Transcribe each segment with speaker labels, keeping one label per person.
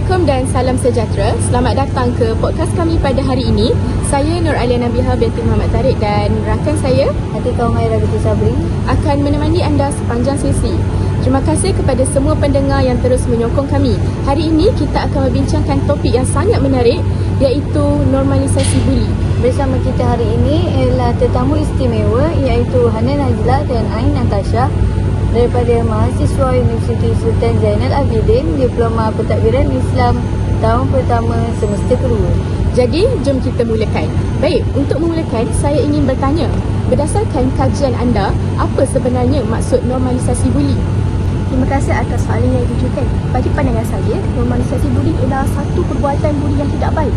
Speaker 1: Assalamualaikum dan salam sejahtera. Selamat datang ke podcast kami pada hari ini. Saya Nur Alia Nabiha binti Muhammad Tariq dan rakan saya
Speaker 2: Atika Umairah binti Sabri
Speaker 1: akan menemani anda sepanjang sesi. Terima kasih kepada semua pendengar yang terus menyokong kami. Hari ini kita akan membincangkan topik yang sangat menarik, iaitu normalisasi buli.
Speaker 2: Bersama kita hari ini ialah tetamu istimewa iaitu Hanan Najlah dan Ain Natasha daripada mahasiswa Universiti Sultan Zainal Abidin, Diploma Pentadbiran Islam tahun pertama semester kedua.
Speaker 1: Jadi, jom kita mulakan. Baik, untuk memulakan, saya ingin bertanya, berdasarkan kajian anda, apa sebenarnya maksud normalisasi buli?
Speaker 3: Terima kasih atas soalan yang ditujukan. Bagi pandangan saya, normalisasi buli ialah satu perbuatan buli yang tidak baik,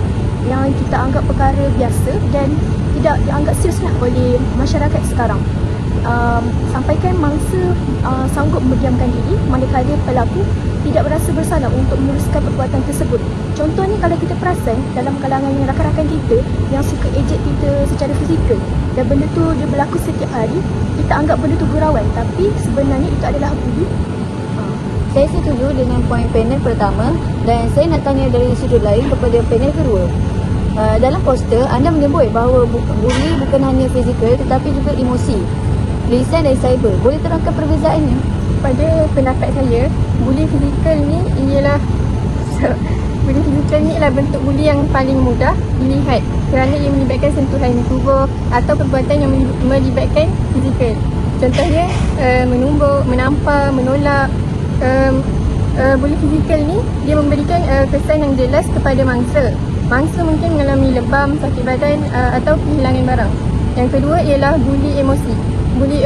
Speaker 3: yang kita anggap perkara biasa dan tidak dianggap seriuslah oleh masyarakat sekarang. Sampaikan mangsa sanggup mendiamkan diri manakala pelaku tidak berasa bersalah untuk meneruskan perbuatan tersebut. Contohnya kalau kita perasan dalam kalangan rakan-rakan kita yang suka ejek kita secara fizikal dan benda tu dia berlaku setiap hari, kita anggap benda tu gurauan tapi sebenarnya itu adalah buli.
Speaker 2: Saya setuju dengan poin panel pertama dan saya nak tanya dari sudut lain kepada panel kedua. Dalam poster, anda menyebut bahawa buli bukan hanya fizikal tetapi juga emosi, lisan dan cyber. Boleh terangkan perbezaannya?
Speaker 3: Pada pendapat saya, buli fizikal ni ialah bentuk buli yang paling mudah dilihat kerana ia melibatkan sentuhan tubuh atau perbuatan yang melibatkan fizikal. Contohnya menumbuk, menampar, menolak. Buli fizikal ni dia memberikan kesan yang jelas kepada mangsa. Mangsa mungkin mengalami lebam, sakit badan atau kehilangan barang. Yang kedua ialah buli emosi. Buli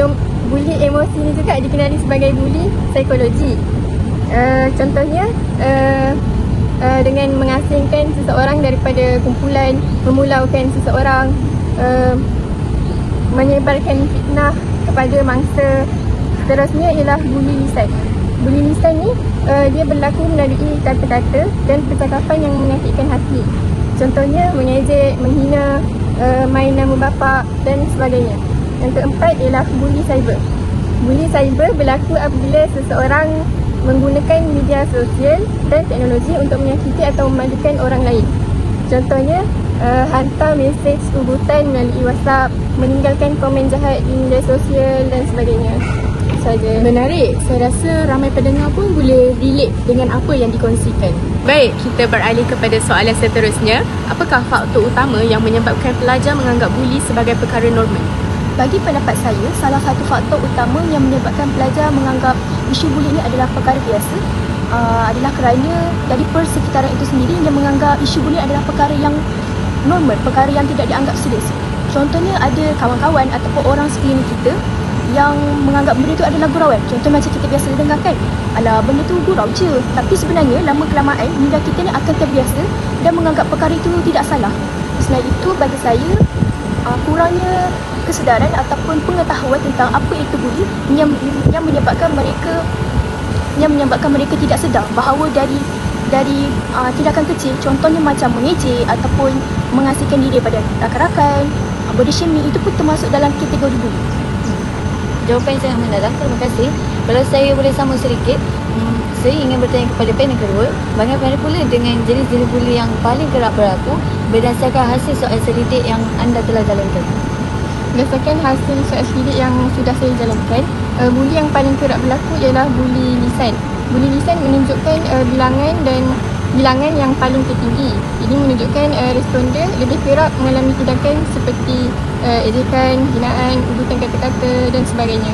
Speaker 3: emosi ni juga dikenali sebagai buli psikologi. Contohnya dengan mengasingkan seseorang daripada kumpulan, memulaukan seseorang, menyebarkan fitnah kepada mangsa. Seterusnya ialah buli lisan. Buli lisan ni dia berlaku melalui kata-kata dan percakapan yang menyakitkan hati. Contohnya mengejek, menghina, main nama bapa dan sebagainya. Yang keempat ialah buli cyber. Buli cyber berlaku apabila seseorang menggunakan media sosial dan teknologi untuk menyakiti atau memalukan orang lain. Contohnya hantar mesej ugutan melalui WhatsApp, meninggalkan komen jahat di media sosial dan sebagainya. Saja.
Speaker 1: Menarik. Saya rasa ramai pendengar pun boleh relate dengan apa yang dikongsikan. Baik, kita beralih kepada soalan seterusnya. Apakah faktor utama yang menyebabkan pelajar menganggap buli sebagai perkara normal?
Speaker 3: Bagi pendapat saya, salah satu faktor utama yang menyebabkan pelajar menganggap isu buli ini adalah perkara biasa adalah kerana dari persekitaran itu sendiri yang menganggap isu buli adalah perkara yang normal, perkara yang tidak dianggap serius. Contohnya ada kawan-kawan ataupun orang sekeliling kita yang menganggap benda itu adalah gurauan. Contoh macam kita biasa dengarkan, alah benda tu gurau je. Tapi sebenarnya lama kelamaan minda kita ni akan terbiasa dan menganggap perkara itu tidak salah. Selain itu bagi saya, kurangnya kesedaran ataupun pengetahuan tentang apa itu buli yang menyebabkan mereka tidak sedar bahawa dari tindakan kecil, contohnya macam mengejek ataupun mengasingkan diri pada rakan-rakan, body shaming, itu pun termasuk dalam kategori buli.
Speaker 2: Jawapan yang sangat mendalam, terima kasih. Kalau saya boleh sambung sedikit, saya ingin bertanya kepada panel kedua, bagaimana pula dengan jenis-jenis buli yang paling kerap berlaku berdasarkan hasil soal selidik yang anda telah jalankan?
Speaker 3: Berdasarkan hasil soal selidik yang sudah saya jalankan, buli yang paling kerap berlaku ialah buli lisan. Buli lisan menunjukkan bilangan yang paling tertinggi. Ini menunjukkan responden lebih kerap mengalami tindakan seperti ejekan, hinaan, ugutan kata-kata dan sebagainya.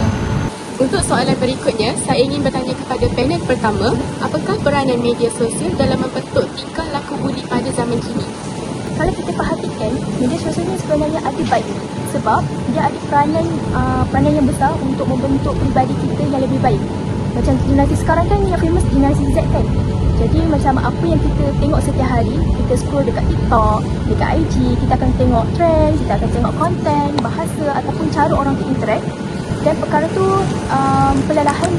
Speaker 1: Untuk soalan berikutnya, saya ingin bertanya kepada panel pertama, apakah peranan media sosial dalam membentuk tingkah laku buli pada zaman kini?
Speaker 3: Kalau kita perhatikan, media sosial ni sebenarnya ada baik sebab dia ada peranan yang besar untuk membentuk pribadi kita yang lebih baik. Macam generasi sekarang kan yang famous generasi Z kan. Jadi macam apa yang kita tengok setiap hari, kita scroll dekat TikTok, dekat IG, kita akan tengok trend, kita akan tengok konten, bahasa ataupun cara orang tu interact. Dan perkara tu perlahan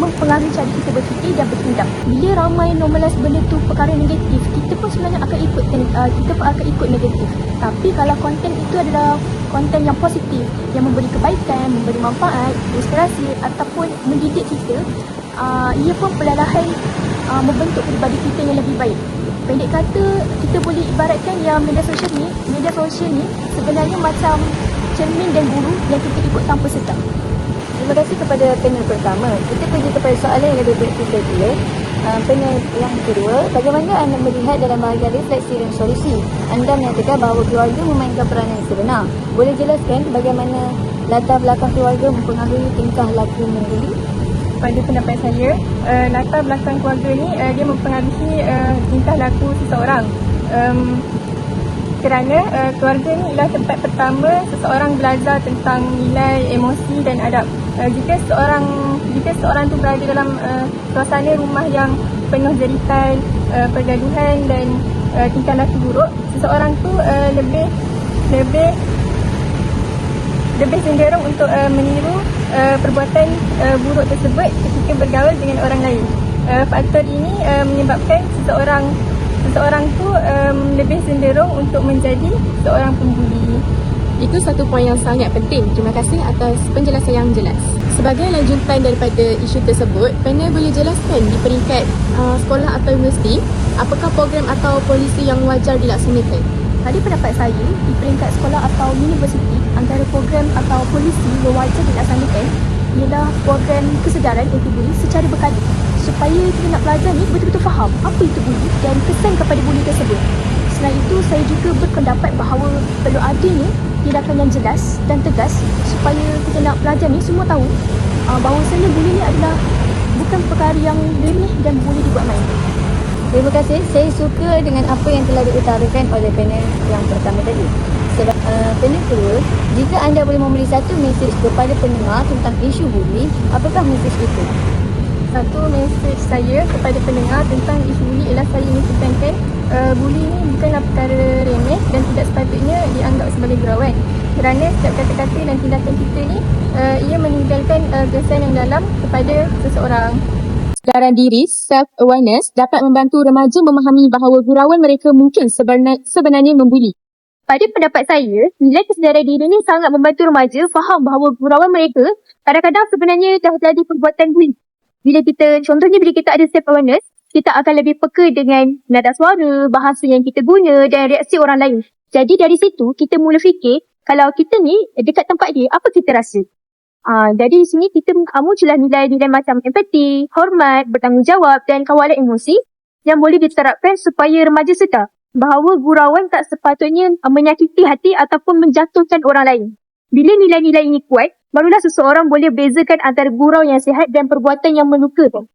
Speaker 3: mempengaruhi cara kita berfikir dan bertindak. Bila ramai normalize benda tu perkara negatif, kita pun sebenarnya akan ikut negatif. Tapi kalau konten itu adalah konten yang positif, yang memberi kebaikan, memberi manfaat, inspirasi ataupun mendidik kita, ia pun perlahan membentuk peribadi kita yang lebih baik. Pendek kata, kita boleh ibaratkan yang media sosial ni sebenarnya macam cermin dan guru yang kita ikut tanpa sedar.
Speaker 2: Terima kasih kepada panel pertama. Kita pergi kepada soalan yang lebih praktikal pula. Panel yang kedua, bagaimana anda melihat dalam bahagian refleksi dan solusi? Anda menyatakan bahawa keluarga memainkan peranan yang sebenar. Boleh jelaskan bagaimana latar belakang keluarga mempengaruhi tingkah laku membuli?
Speaker 4: Pada pendapat saya, latar belakang keluarga ni dia mempengaruhi tingkah laku seseorang. Kerana keluarga ni ialah tempat pertama seseorang belajar tentang nilai, emosi dan adab. Jika seseorang tu berada dalam suasana rumah yang penuh jeritan, pergaduhan dan tingkah laku buruk, seseorang tu lebih cenderung untuk meniru perbuatan buruk tersebut ketika bergaul dengan orang lain. Faktor ini menyebabkan seseorang tu lebih cenderung untuk menjadi seorang pembuli.
Speaker 1: Itu satu poin yang sangat penting. Terima kasih atas penjelasan yang jelas. Sebagai lanjutan daripada isu tersebut, panel boleh jelaskan di peringkat sekolah atau universiti, apakah program atau polisi yang wajar dilaksanakan?
Speaker 3: Pada pendapat saya, di peringkat sekolah atau universiti, antara program atau polisi yang wajar dilaksanakan ialah program kesedaran anti-buli secara berkala, supaya kita nak pelajar ni betul-betul faham apa itu buli dan kesan kepada buli tersebut. Selain itu, saya juga berpendapat bahawa perlu adanya tindakan yang jelas dan tegas supaya kita nak pelajar ni semua tahu bahawasanya buli ni adalah bukan perkara yang remeh dan boleh dibuat main.
Speaker 2: Terima kasih. Saya suka dengan apa yang telah diutarakan oleh panel yang pertama tadi. Sebab panel kedua, jika anda boleh memberi satu mesej kepada pendengar tentang isu buli, apakah mesej itu?
Speaker 4: Satu mesej saya kepada pendengar tentang isu buli ialah saya ingin tekankan buli ni bukanlah perkara remeh dan tidak sepatutnya dianggap sebagai gurauan. Kerana setiap kata-kata dan tindakan kita ni ia meninggalkan kesan yang dalam kepada seseorang.
Speaker 1: Kesedaran diri, self-awareness dapat membantu remaja memahami bahawa gurauan mereka mungkin sebenarnya membuli.
Speaker 3: Pada pendapat saya, nilai kesedaran diri ni sangat membantu remaja faham bahawa gurauan mereka kadang-kadang sebenarnya dah jadi perbuatan buli. Contohnya bila kita ada self-awareness, kita akan lebih peka dengan nada suara, bahasa yang kita guna dan reaksi orang lain. Jadi dari situ, kita mula fikir kalau kita ni dekat tempat dia, apa kita rasa? Jadi di sini kita muncullah nilai-nilai macam empati, hormat, bertanggungjawab dan kawalan emosi yang boleh diterapkan supaya remaja sedar bahawa gurauan tak sepatutnya menyakiti hati ataupun menjatuhkan orang lain. Bila nilai-nilai ini kuat, barulah seseorang boleh bezakan antara gurau yang sihat dan perbuatan yang melukakan.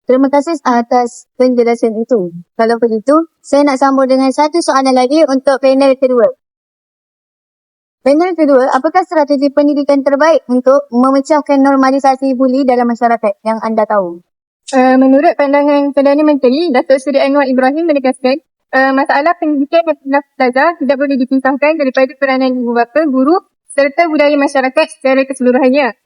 Speaker 2: Terima kasih atas penjelasan itu. Kalau begitu, saya nak sambung dengan satu soalan lagi untuk panel kedua. Panel kedua, apakah strategi pendidikan terbaik untuk memecahkan normalisasi buli dalam masyarakat yang anda tahu?
Speaker 4: Menurut pandangan Perdana Menteri, Datuk Seri Anwar Ibrahim menegaskan masalah pendidikan dan pelajar tidak boleh dipisahkan daripada peranan ibu bapa, guru serta budaya masyarakat secara keseluruhannya.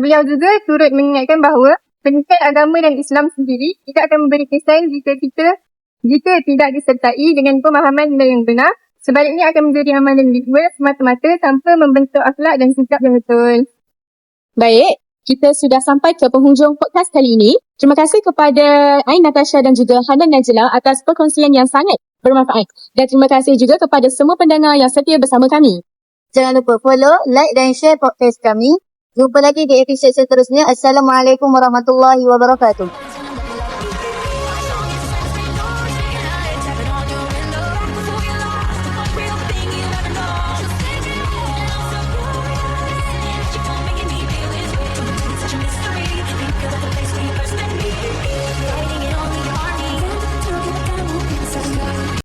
Speaker 4: Beliau juga turut mengingatkan bahawa pendidikan agama dan Islam sendiri tidak akan memberi kesan jika tidak disertai dengan pemahaman nilai yang benar. Sebaliknya akan menjadi amalan ritual semata-mata tanpa membentuk akhlak dan sikap yang betul.
Speaker 1: Baik, kita sudah sampai ke penghujung podcast kali ini. Terima kasih kepada Ain Natasha dan juga Hanan Najla atas perkongsian yang sangat bermanfaat. Dan terima kasih juga kepada semua pendengar yang setia bersama kami.
Speaker 2: Jangan lupa follow, like dan share podcast kami. Jumpa lagi di episod seterusnya. Assalamualaikum warahmatullahi wabarakatuh.